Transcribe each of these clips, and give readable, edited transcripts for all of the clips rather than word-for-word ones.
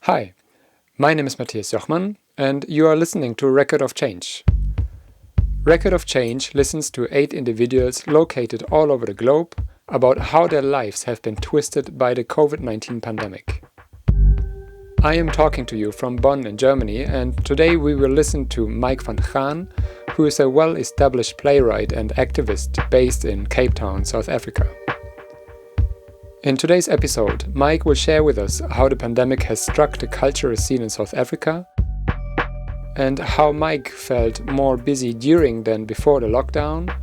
Hi, my name is Matthias Jochmann, and you are listening to Record of Change. Record of Change listens to 8 individuals located all over the globe about how their lives have been twisted by the COVID-19 pandemic. I am talking to you from Bonn in Germany, and today we will listen to Mike van Graan, who is a well-established playwright and activist based in Cape Town, South Africa. In today's episode, Mike will share with us how the pandemic has struck the cultural scene in South Africa and how Mike felt more busy during than before the lockdown,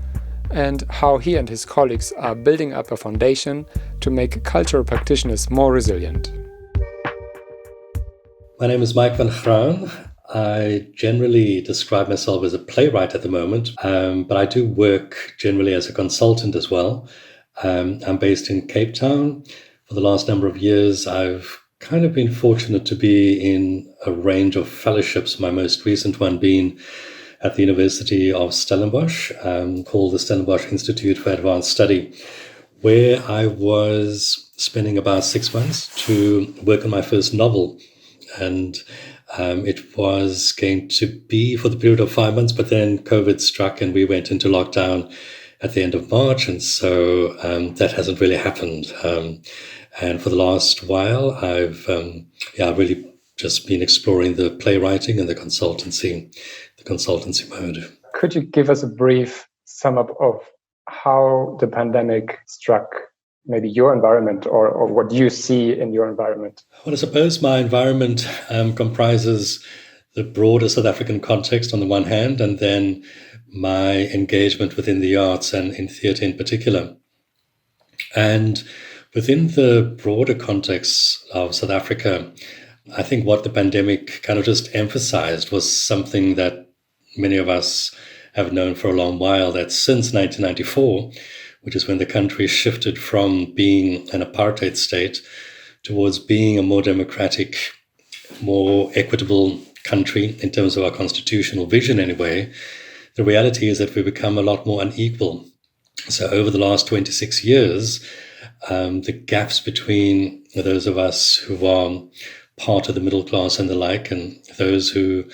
and how he and his colleagues are building up a foundation to make cultural practitioners more resilient. My name is Mike van Graan. I generally describe myself as a playwright at the moment, but I do work generally as a consultant as well. I'm based in Cape Town. For the last number of years, I've kind of been fortunate to be in a range of fellowships, my most recent one being at the University of Stellenbosch, called the Stellenbosch Institute for Advanced Study, where I was spending about 6 months to work on my first novel. And it was going to be for the period of 5 months, but then COVID struck and we went into lockdown at the end of March. And so that hasn't really happened. And for the last while, I've really just been exploring the playwriting and the consultancy mode. Could you give us a brief sum up of how the pandemic struck maybe your environment or what you see in your environment? Well, I suppose my environment comprises the broader South African context on the one hand, and then my engagement within the arts and in theatre in particular. And within the broader context of South Africa, I think what the pandemic kind of just emphasized was something that many of us have known for a long while, that since 1994, which is when the country shifted from being an apartheid state towards being a more democratic, more equitable country in terms of our constitutional vision anyway, the reality is that we've become a lot more unequal. So over the last 26 years, the gaps between those of us who are part of the middle class and the like, and those who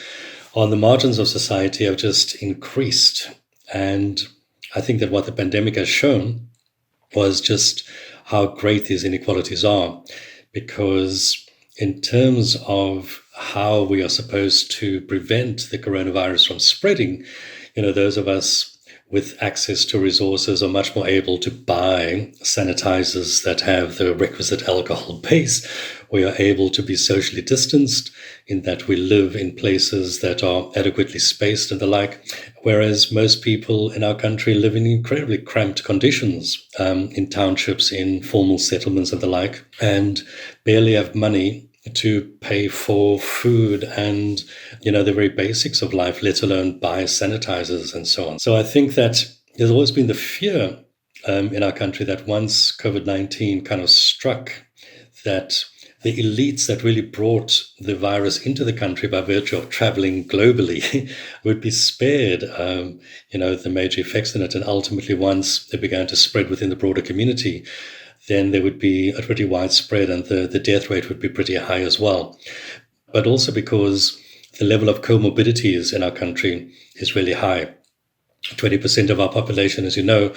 are on the margins of society have just increased. And I think that what the pandemic has shown was just how great these inequalities are, because in terms of how we are supposed to prevent the coronavirus from spreading, those of us with access to resources are much more able to buy sanitizers that have the requisite alcohol base. We are able to be socially distanced in that we live in places that are adequately spaced and the like, whereas most people in our country live in incredibly cramped conditions in townships, in formal settlements and the like, and barely have money to pay for food and, the very basics of life, let alone buy sanitizers and so on. So I think that there's always been the fear in our country that once COVID-19 kind of struck, that the elites that really brought the virus into the country by virtue of traveling globally would be spared, the major effects in it. And ultimately, once they began to spread within the broader community, then there would be a pretty widespread and the death rate would be pretty high as well. But also because the level of comorbidities in our country is really high. 20% of our population, as you know,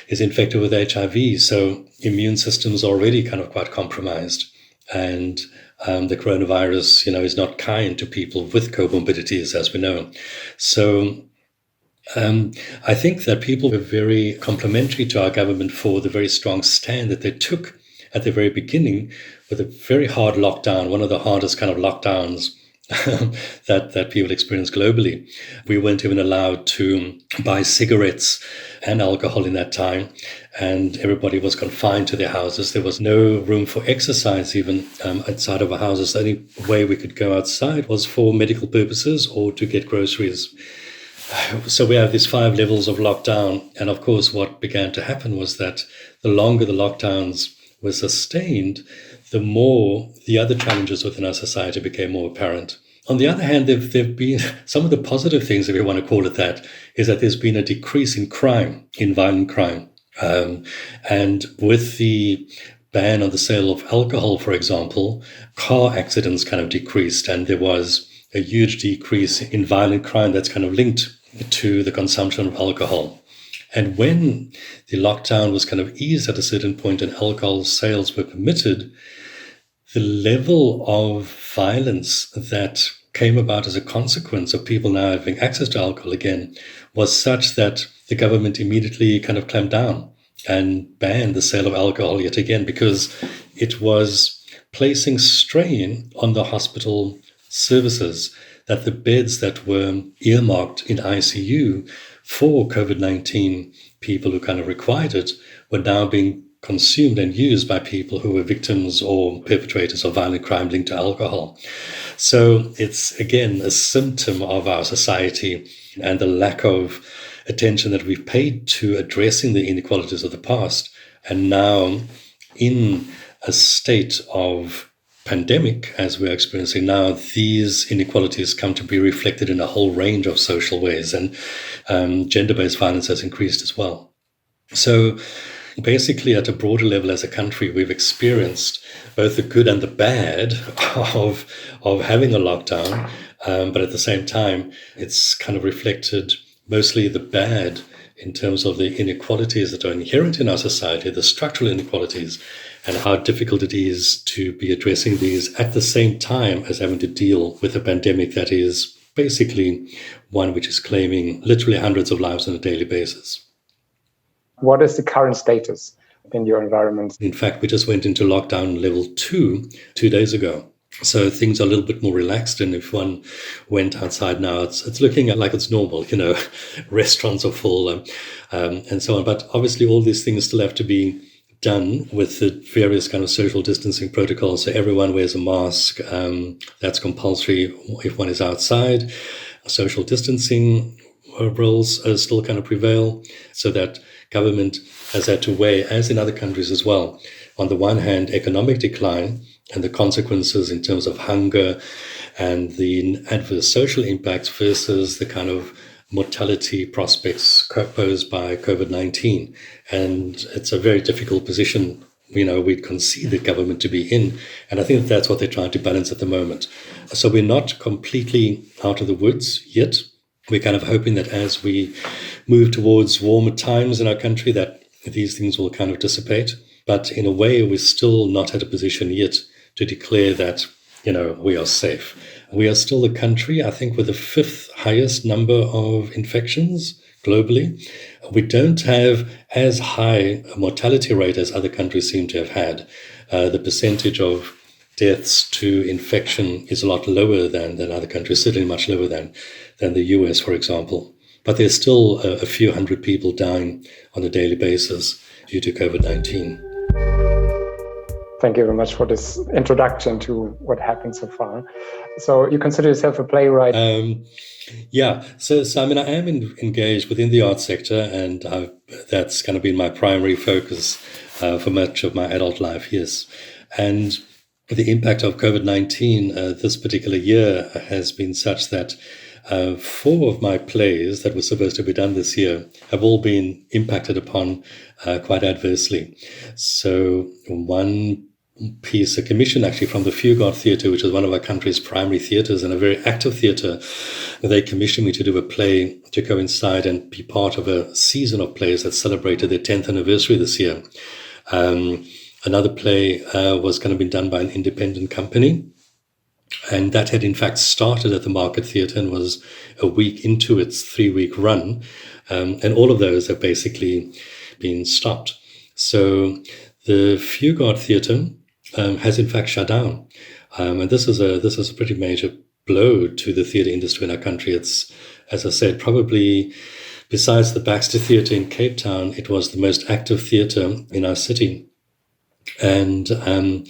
is infected with HIV. So immune systems are already kind of quite compromised. And the coronavirus, is not kind to people with comorbidities, as we know. So I think that people were very complimentary to our government for the very strong stand that they took at the very beginning with a very hard lockdown, one of the hardest kind of lockdowns that people experience globally. We weren't even allowed to buy cigarettes and alcohol in that time, and everybody was confined to their houses. There was no room for exercise even outside of our houses. The only way we could go outside was for medical purposes or to get groceries. So we have these 5 levels of lockdown. And of course, what began to happen was that the longer the lockdowns were sustained, the more the other challenges within our society became more apparent. On the other hand, there've been some of the positive things, if you want to call it that, is that there's been a decrease in crime, in violent crime. And with the ban on the sale of alcohol, for example, car accidents kind of decreased, and there was a huge decrease in violent crime that's kind of linked to the consumption of alcohol. And when the lockdown was kind of eased at a certain point and alcohol sales were permitted, the level of violence that came about as a consequence of people now having access to alcohol again was such that the government immediately kind of clamped down and banned the sale of alcohol yet again, because it was placing strain on the hospital services, that the beds that were earmarked in ICU for COVID-19 people who kind of required it were now being consumed and used by people who were victims or perpetrators of violent crime linked to alcohol. So it's, again, a symptom of our society and the lack of attention that we've paid to addressing the inequalities of the past. And now, in a state of pandemic, as we're experiencing now, these inequalities come to be reflected in a whole range of social ways, and gender-based violence has increased as well. So basically, at a broader level as a country, we've experienced both the good and the bad of having a lockdown, but at the same time, it's kind of reflected mostly the bad in terms of the inequalities that are inherent in our society, the structural inequalities, and how difficult it is to be addressing these at the same time as having to deal with a pandemic that is basically one which is claiming literally hundreds of lives on a daily basis. What is the current status in your environment? In fact, we just went into lockdown level 2 days ago. So things are a little bit more relaxed. And if one went outside now, it's looking like it's normal, restaurants are full and so on. But obviously all these things still have to be done with the various kind of social distancing protocols. So everyone wears a mask. That's compulsory if one is outside. Social distancing rules still kind of prevail, so that government has had to weigh, as in other countries as well, on the one hand, economic decline and the consequences in terms of hunger and the adverse social impacts versus the kind of mortality prospects posed by COVID-19. And it's a very difficult position, we'd concede the government to be in. And I think that's what they're trying to balance at the moment. So we're not completely out of the woods yet. We're kind of hoping that as we move towards warmer times in our country, that these things will kind of dissipate. But in a way, we're still not at a position yet to declare that, we are safe. We are still the country, I think, with the 5th highest number of infections globally. We don't have as high a mortality rate as other countries seem to have had. The percentage of deaths to infection is a lot lower than other countries, certainly much lower than the US, for example. But there's still a few hundred people dying on a daily basis due to COVID-19. Thank you very much for this introduction to what happened so far. So you consider yourself a playwright? Yeah. So I am engaged within the arts sector, and that's kind of been my primary focus for much of my adult life, yes. And the impact of COVID-19 this particular year has been such that 4 of my plays that were supposed to be done this year have all been impacted upon quite adversely. So one piece, a commission actually from the Fugard Theatre, which is one of our country's primary theatres and a very active theatre, they commissioned me to do a play to coincide and be part of a season of plays that celebrated their 10th anniversary this year. Another play was kind of been done by an independent company, and that had in fact started at the Market Theatre and was a week into its 3-week run. And all of those have basically been stopped. So the Fugard Theatre has in fact shut down. And this is a pretty major blow to the theatre industry in our country. It's, as I said, probably besides the Baxter Theatre in Cape Town, it was the most active theatre in our city. And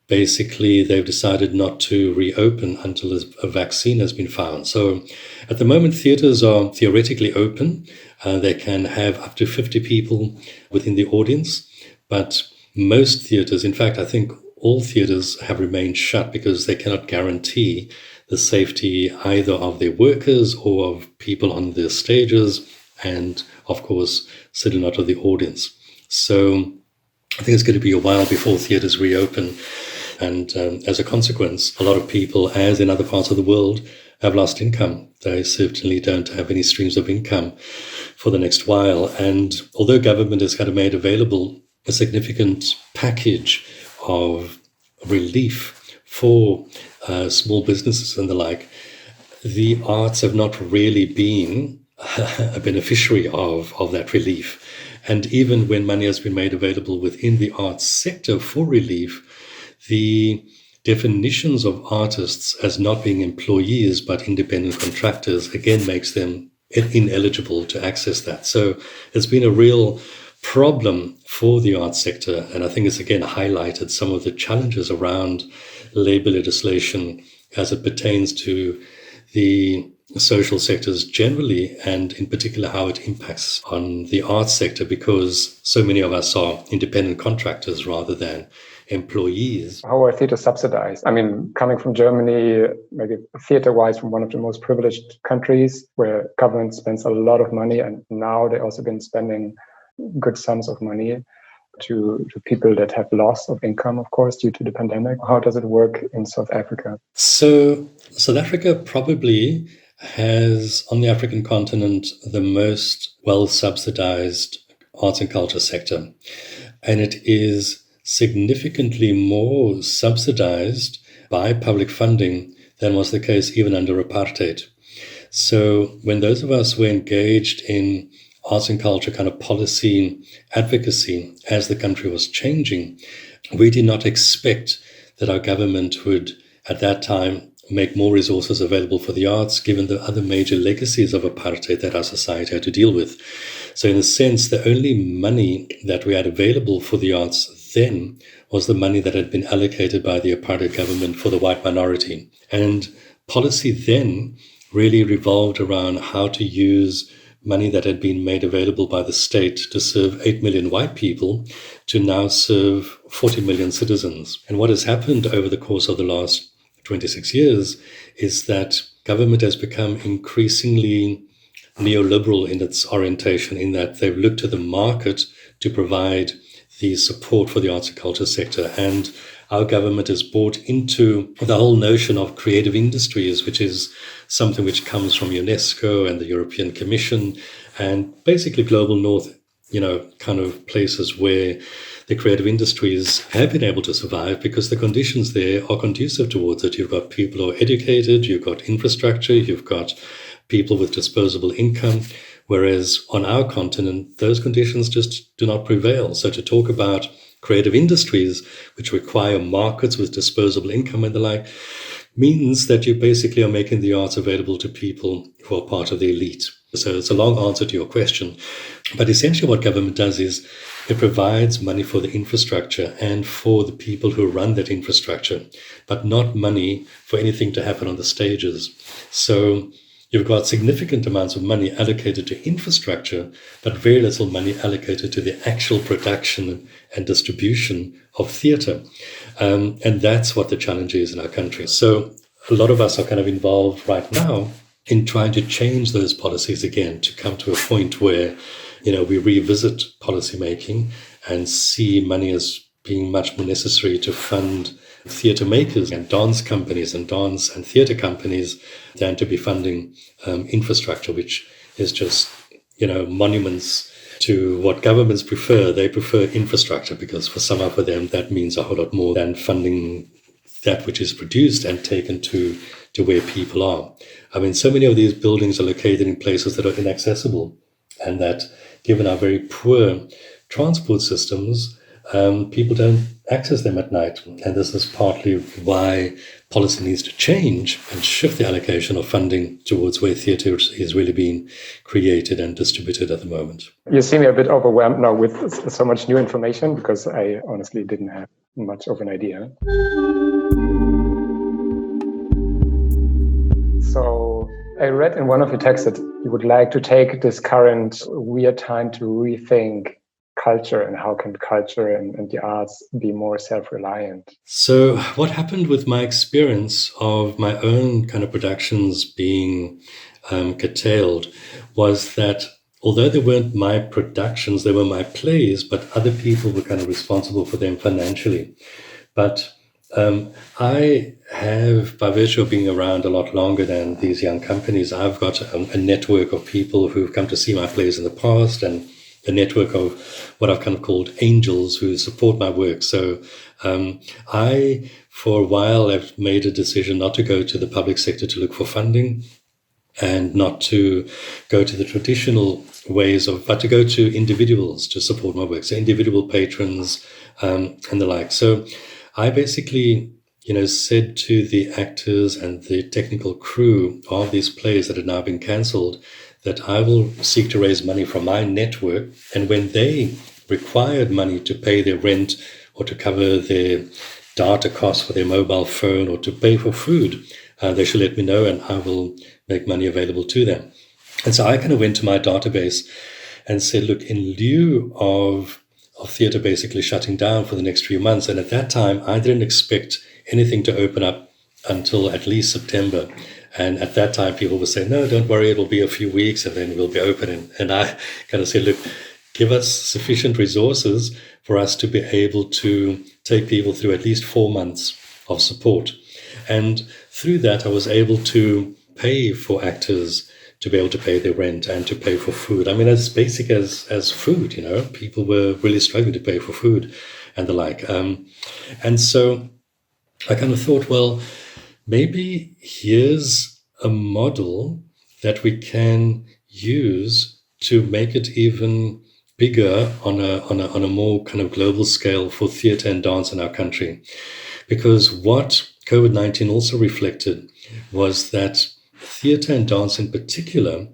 basically, they've decided not to reopen until a vaccine has been found. So at the moment, theatres are theoretically open. They can have up to 50 people within the audience. But most theatres, in fact, I think all theatres have remained shut because they cannot guarantee the safety either of their workers or of people on their stages and, of course, certainly not of the audience. So I think it's going to be a while before theatres reopen. And as a consequence, a lot of people, as in other parts of the world, have lost income. They certainly don't have any streams of income for the next while. And although government has kind of made available a significant package of relief for small businesses and the like, the arts have not really been a beneficiary of that relief. And even when money has been made available within the arts sector for relief, the definitions of artists as not being employees but independent contractors again makes them ineligible to access that. So it's been a real problem for the arts sector. And I think it's again highlighted some of the challenges around labor legislation as it pertains to the social sectors generally, and in particular how it impacts on the arts sector, because so many of us are independent contractors rather than employees. How are theatre subsidized? I mean, coming from Germany, maybe theatre-wise, from one of the most privileged countries where government spends a lot of money, and now they've also been spending good sums of money to people that have loss of income, of course, due to the pandemic. How does it work in South Africa? So South Africa probably has, on the African continent, the most well-subsidized arts and culture sector. And it is significantly more subsidized by public funding than was the case even under apartheid. So when those of us were engaged in arts and culture kind of policy advocacy as the country was changing, we did not expect that our government would, at that time, make more resources available for the arts, given the other major legacies of apartheid that our society had to deal with. So in a sense, the only money that we had available for the arts then was the money that had been allocated by the apartheid government for the white minority. And policy then really revolved around how to use money that had been made available by the state to serve 8 million white people to now serve 40 million citizens. And what has happened over the course of the last 26 years is that government has become increasingly neoliberal in its orientation, in that they've looked to the market to provide the support for the arts and culture sector. And our government has bought into the whole notion of creative industries, which is something which comes from UNESCO and the European Commission and basically global north, kind of places where the creative industries have been able to survive because the conditions there are conducive towards it. You've got people who are educated, you've got infrastructure, you've got people with disposable income, whereas on our continent, those conditions just do not prevail. So to talk about creative industries, which require markets with disposable income and the like, means that you basically are making the arts available to people who are part of the elite. So it's a long answer to your question. But essentially what government does is it provides money for the infrastructure and for the people who run that infrastructure, but not money for anything to happen on the stages. So you've got significant amounts of money allocated to infrastructure, but very little money allocated to the actual production and distribution of theatre. And that's what the challenge is in our country. So a lot of us are kind of involved right now in trying to change those policies again, to come to a point where, we revisit policymaking and see money as being much more necessary to fund theatre makers and dance companies and dance and theatre companies than to be funding infrastructure, which is just, monuments to what governments prefer. They prefer infrastructure because for some of them that means a whole lot more than funding that which is produced and taken to where people are. I mean, so many of these buildings are located in places that are inaccessible, and that given our very poor transport systems, people don't access them at night. And this is partly why policy needs to change and shift the allocation of funding towards where theatre is really being created and distributed at the moment. You seem a bit overwhelmed now with so much new information, because I honestly didn't have much of an idea. So I read in one of your texts that you would like to take this current weird time to rethink culture and how can culture and the arts be more self-reliant. So what happened with my experience of my own kind of productions being curtailed was that although they weren't my productions, they were my plays, but other people were kind of responsible for them financially. But I have, by virtue of being around a lot longer than these young companies, I've got a network of people who've come to see my plays in the past, and a network of what I've kind of called angels who support my work. So I, for a while, have made a decision not to go to the public sector to look for funding, and not to go to the traditional ways but to go to individuals to support my work. So individual patrons and the like. So I basically, said to the actors and the technical crew of these plays that had now been cancelled that I will seek to raise money from my network. And when they required money to pay their rent or to cover their data costs for their mobile phone or to pay for food, they should let me know and I will make money available to them. And so I kind of went to my database and said, look, in lieu of theatre basically shutting down for the next few months, and at that time, I didn't expect anything to open up until at least September. And at that time, people were saying, no, don't worry, it'll be a few weeks and then we'll be open. And I kind of said, look, give us sufficient resources for us to be able to take people through at least 4 months of support. And through that, I was able to pay for actors to be able to pay their rent and to pay for food. I mean, as basic as food, people were really struggling to pay for food and the like. And so I kind of thought, well, maybe here's a model that we can use to make it even bigger on a more kind of global scale for theatre and dance in our country. Because what COVID-19 also reflected was that theatre and dance in particular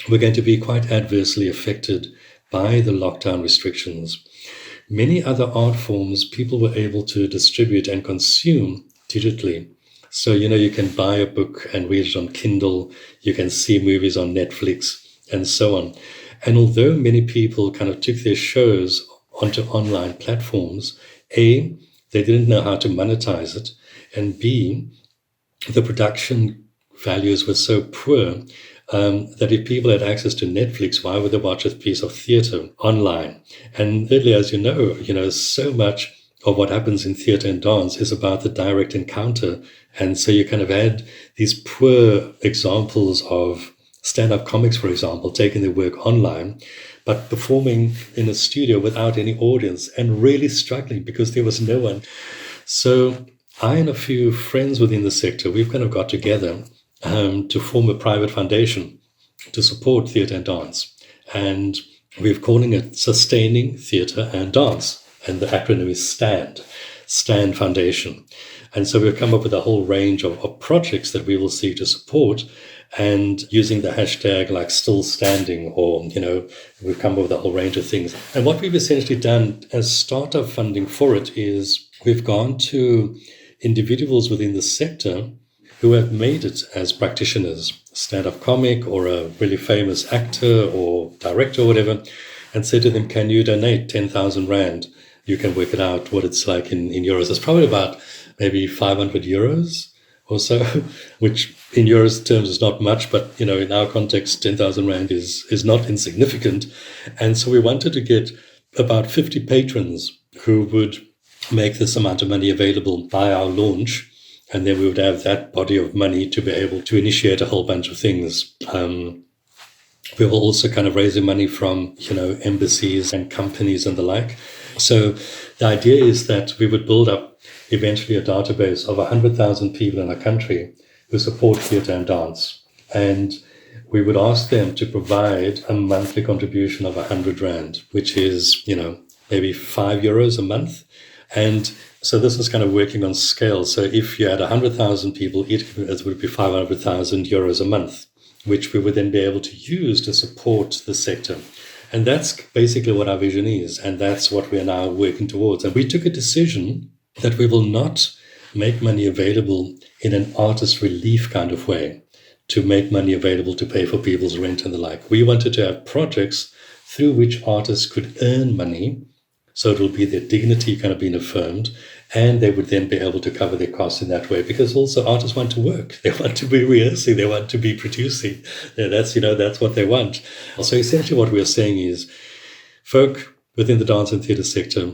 were going to be quite adversely affected by the lockdown restrictions. Many other art forms people were able to distribute and consume digitally. So, you can buy a book and read it on Kindle, you can see movies on Netflix and so on. And although many people kind of took their shows onto online platforms, A, they didn't know how to monetize it, and B, the production values were so poor that if people had access to Netflix, why would they watch a piece of theatre online? And thirdly, as you know, so much of what happens in theatre and dance is about the direct encounter. And so you kind of had these poor examples of stand-up comics, for example, taking their work online, but performing in a studio without any audience and really struggling because there was no one. So I and a few friends within the sector, we've kind of got together to form a private foundation to support theatre and dance. And we're calling it Sustaining Theatre and Dance. And the acronym is STAND Foundation. And so we've come up with a whole range of projects that we will seek to support, and using the hashtag like still standing, or, we've come up with a whole range of things. And what we've essentially done as startup funding for it is we've gone to individuals within the sector who have made it as practitioners, stand-up comic or a really famous actor or director or whatever, and said to them, can you donate 10,000 Rand? You can work it out what it's like in euros. It's probably about maybe 500 euros or so, which in euros terms is not much, but, in our context, 10,000 Rand is not insignificant. And so we wanted to get about 50 patrons who would make this amount of money available by our launch. And then we would have that body of money to be able to initiate a whole bunch of things. We were also kind of raising money from, embassies and companies and the like. So the idea is that we would build up eventually a database of 100,000 people in our country who support theatre and dance. And we would ask them to provide a monthly contribution of 100 Rand, which is, maybe €5 a month. And so this is kind of working on scale. So if you had 100,000 people, it would be 500,000 euros a month, which we would then be able to use to support the sector. And that's basically what our vision is. And that's what we are now working towards. And we took a decision that we will not make money available in an artist relief kind of way, to make money available to pay for people's rent and the like. We wanted to have projects through which artists could earn money, so it will be their dignity kind of being affirmed, And they would then be able to cover their costs in that way, because also artists want to work. They want to be rehearsing. They want to be producing. That's what they want. So essentially what we're saying is folk within the dance and theatre sector,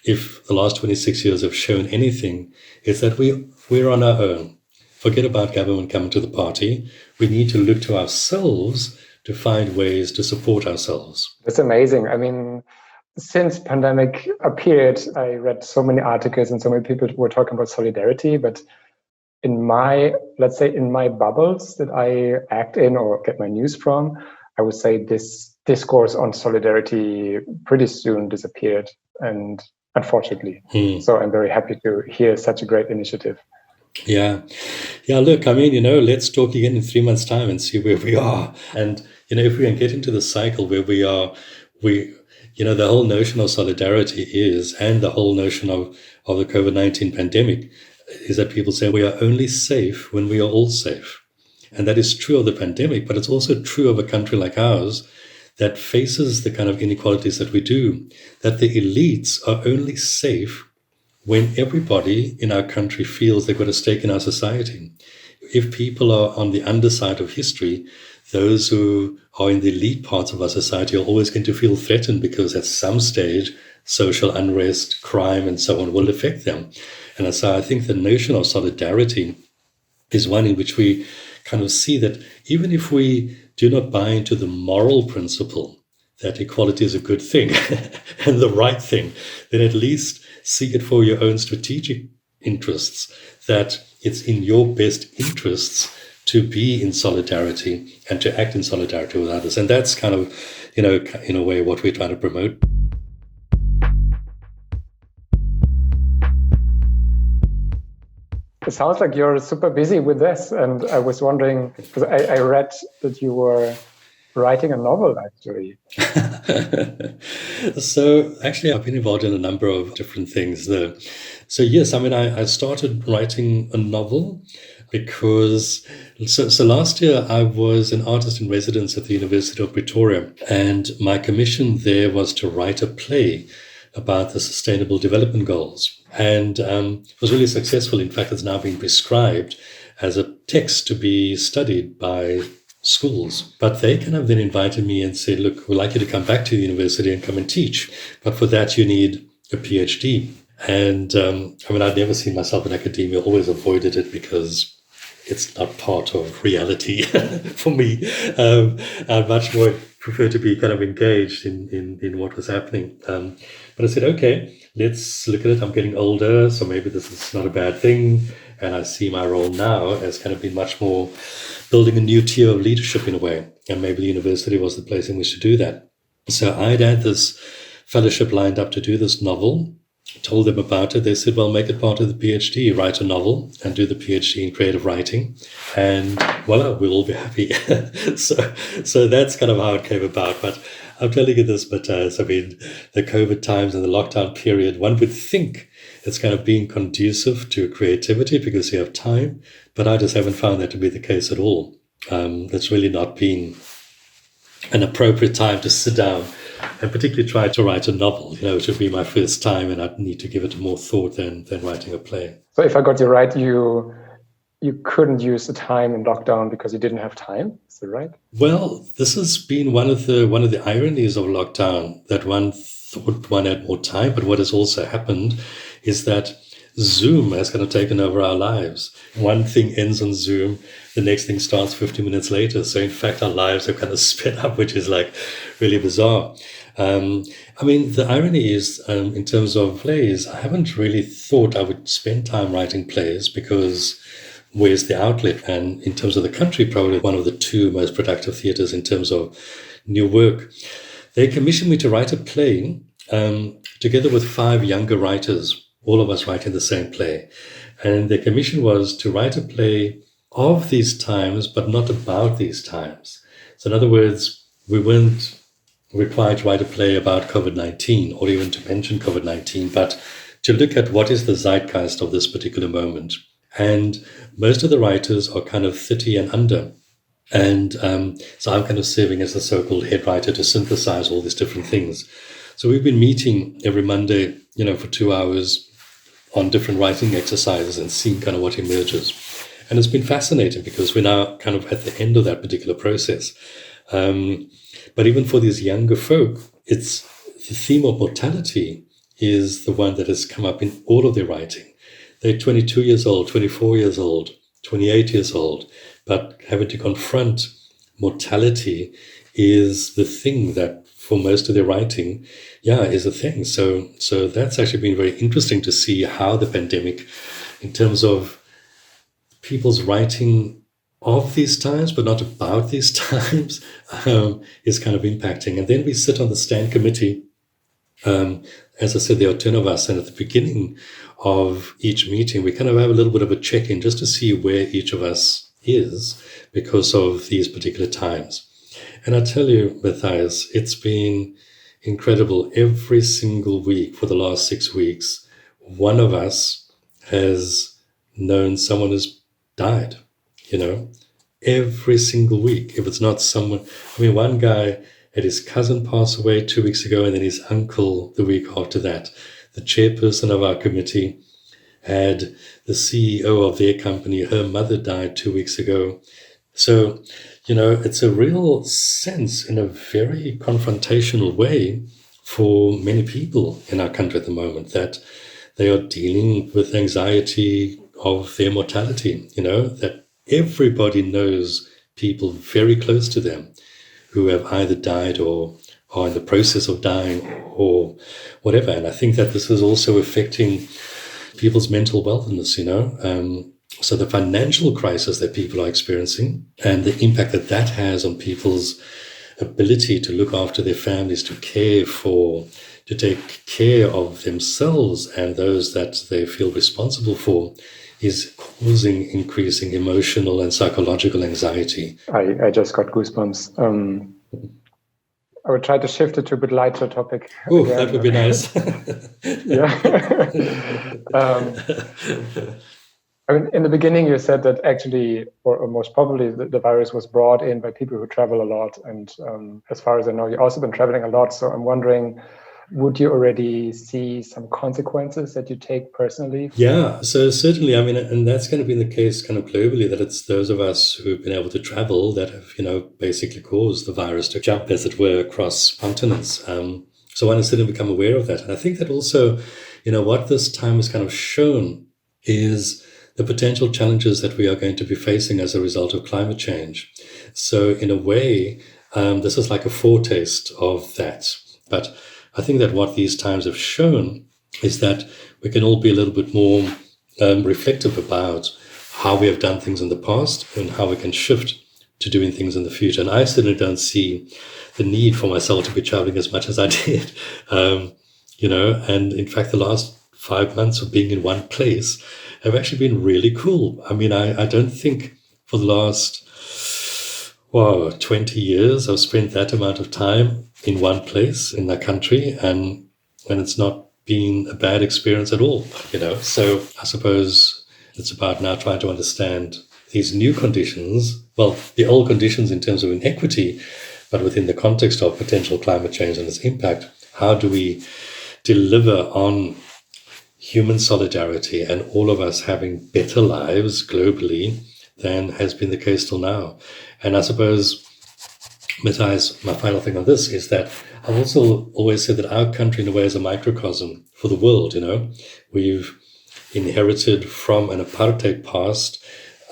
if the last 26 years have shown anything, it's that we're on our own. Forget about government coming to the party. We need to look to ourselves to find ways to support ourselves. That's amazing. I mean, since pandemic appeared, I read so many articles and so many people were talking about solidarity, but in my bubbles that I act in or get my news from, I would say this discourse on solidarity pretty soon disappeared, and unfortunately. So I'm very happy to hear such a great initiative. Yeah. Look, I mean, let's talk again in 3 months' time and see where we are. And, if we can get into the cycle where we are, the whole notion of solidarity is, and the whole notion of the COVID-19 pandemic is that people say we are only safe when we are all safe. And that is true of the pandemic, but it's also true of a country like ours that faces the kind of inequalities that we do, that the elites are only safe when everybody in our country feels they've got a stake in our society. If people are on the underside of history, those who are in the elite parts of our society are always going to feel threatened, because at some stage, social unrest, crime, and so on will affect them. And so I think the notion of solidarity is one in which we kind of see that even if we do not buy into the moral principle that equality is a good thing and the right thing, then at least see it for your own strategic interests, that it's in your best interests to be in solidarity and to act in solidarity with others. And that's kind of, in a way, what we're trying to promote. It sounds like you're super busy with this. And I was wondering, because I read that you were writing a novel, actually. So actually, I've been involved in a number of different things. So yes, I mean, I started writing a novel because, so last year I was an artist in residence at the University of Pretoria, and my commission there was to write a play about the Sustainable Development Goals. And it was really successful. In fact, it's now been prescribed as a text to be studied by schools. But they kind of then invited me and said, look, we'd like you to come back to the university and come and teach. But for that, you need a PhD. And I mean, I'd never seen myself in academia, always avoided it because it's not part of reality for me. I'd much more prefer to be kind of engaged in what was happening. But I said, okay, let's look at it. I'm getting older, so maybe this is not a bad thing. And I see my role now as kind of being much more building a new tier of leadership in a way. And maybe the university was the place in which to do that. So I'd had this fellowship lined up to do this novel, told them about it. They said, well, make it part of the PhD, write a novel and do the PhD in creative writing. And voila, we'll all be happy. So that's kind of how it came about. But I'm telling you this, Matthias, I mean, the COVID times and the lockdown period, one would think it's kind of being conducive to creativity because you have time, but I just haven't found that to be the case at all. It's really not been an appropriate time to sit down and particularly try to write a novel. It would be my first time and I'd need to give it more thought than writing a play. So if I got you right, you couldn't use the time in lockdown because you didn't have time, is that right? Well, this has been one of the ironies of lockdown, that one thought one had more time, but what has also happened is that Zoom has kind of taken over our lives. One thing ends on Zoom, the next thing starts 50 minutes later. So in fact, our lives have kind of sped up, which is like really bizarre. I mean, the irony is, in terms of plays, I haven't really thought I would spend time writing plays because where's the outlet? And in terms of the country, probably one of the two most productive theatres in terms of new work. They commissioned me to write a play together with 5 younger writers, all of us writing the same play. And the commission was to write a play of these times, but not about these times. So in other words, we weren't required to write a play about COVID-19 or even to mention COVID-19, but to look at what is the zeitgeist of this particular moment. And most of the writers are kind of 30 and under. And so I'm kind of serving as the so-called head writer to synthesize all these different things. So we've been meeting every Monday, for 2 hours on different writing exercises and seeing kind of what emerges. And it's been fascinating because we're now kind of at the end of that particular process. But even for these younger folk, it's the theme of mortality is the one that has come up in all of their writing. They're 22 years old, 24 years old, 28 years old, but having to confront mortality is the thing that for most of their writing, is a thing. So that's actually been very interesting to see how the pandemic, in terms of people's writing of these times, but not about these times, is kind of impacting. And then we sit on the stand committee. As I said, there are 10 of us, and at the beginning of each meeting, we kind of have a little bit of a check-in just to see where each of us is because of these particular times. And I tell you, Matthias, it's been incredible. Every single week for the last 6 weeks, one of us has known someone who's died, every single week. If it's not someone, one guy had his cousin pass away 2 weeks ago, and then his uncle the week after that. The chairperson of our committee had the CEO of their company, her mother died 2 weeks ago. So, it's a real sense in a very confrontational way for many people in our country at the moment that they are dealing with anxiety of their mortality, that everybody knows people very close to them who have either died or are in the process of dying or whatever. And I think that this is also affecting people's mental wellness, So the financial crisis that people are experiencing and the impact that that has on people's ability to look after their families, to take care of themselves and those that they feel responsible for is causing increasing emotional and psychological anxiety. I just got goosebumps. I would try to shift it to a bit lighter topic. Oh, that would be nice. In the beginning, you said that actually, or most probably, the virus was brought in by people who travel a lot. And as far as I know, you've also been traveling a lot. So I'm wondering, would you already see some consequences that you take personally? Yeah, so certainly, and that's going to be the case kind of globally, that it's those of us who've been able to travel that have, basically caused the virus to jump, as it were, across continents. So one has suddenly become aware of that. And I think that also, what this time has kind of shown is the potential challenges that we are going to be facing as a result of climate change. So in a way, this is like a foretaste of that. But I think that what these times have shown is that we can all be a little bit more reflective about how we have done things in the past and how we can shift to doing things in the future. And I certainly don't see the need for myself to be traveling as much as I did, and in fact, the last 5 months of being in one place have actually been really cool. I don't think for the last 20 years I've spent that amount of time in one place in the country, and it's not been a bad experience at all, So I suppose it's about now trying to understand these new conditions, the old conditions in terms of inequity, but within the context of potential climate change and its impact. How do we deliver on human solidarity and all of us having better lives globally than has been the case till now? And I suppose, Matthias, my final thing on this is that I've also always said that our country in a way is a microcosm for the world. We've inherited from an apartheid past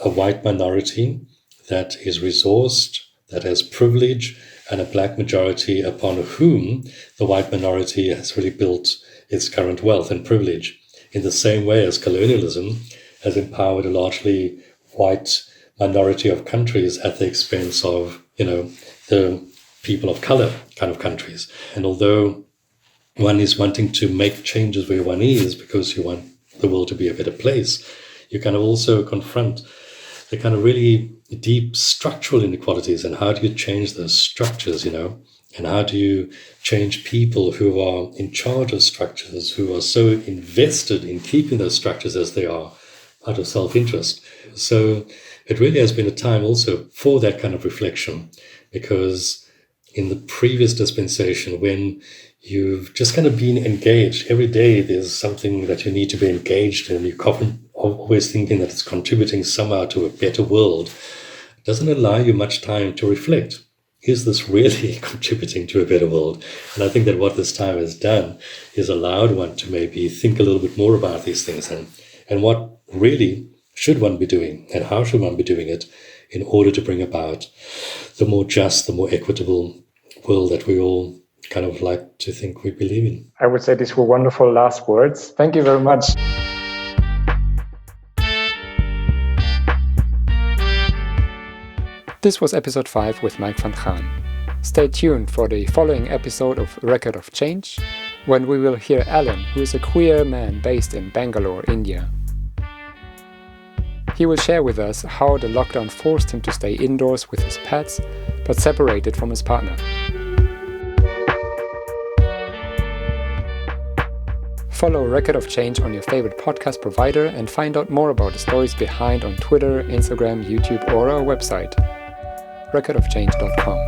a white minority that is resourced, that has privilege, and a black majority upon whom the white minority has really built its current wealth and privilege, in the same way as colonialism has empowered a largely white minority of countries at the expense of, the people of color kind of countries. And although one is wanting to make changes where one is because you want the world to be a better place, you kind of also confront the kind of really deep structural inequalities, and how do you change those structures, and how do you change people who are in charge of structures, who are so invested in keeping those structures as they are out of self-interest. So it really has been a time also for that kind of reflection, because in the previous dispensation when you've just kind of been engaged. Every day there's something that you need to be engaged in. You're always thinking that it's contributing somehow to a better world. It doesn't allow you much time to reflect. Is this really contributing to a better world? And I think that what this time has done is allowed one to maybe think a little bit more about these things and what really should one be doing and how should one be doing it in order to bring about the more just, the more equitable world that we all kind of like to think we believe in. I would say these were wonderful last words. Thank you very much. This was episode 5 with Mike van Graan. Stay tuned for the following episode of Record of Change, when we will hear Alan, who is a queer man based in Bangalore, India. He will share with us how the lockdown forced him to stay indoors with his pets, but separated from his partner. Follow Record of Change on your favorite podcast provider and find out more about the stories behind on Twitter, Instagram, YouTube, or our website, recordofchange.com.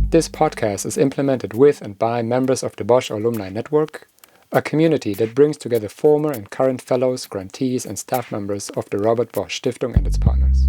This podcast is implemented with and by members of the Bosch Alumni Network, a community that brings together former and current fellows, grantees, and staff members of the Robert Bosch Stiftung and its partners.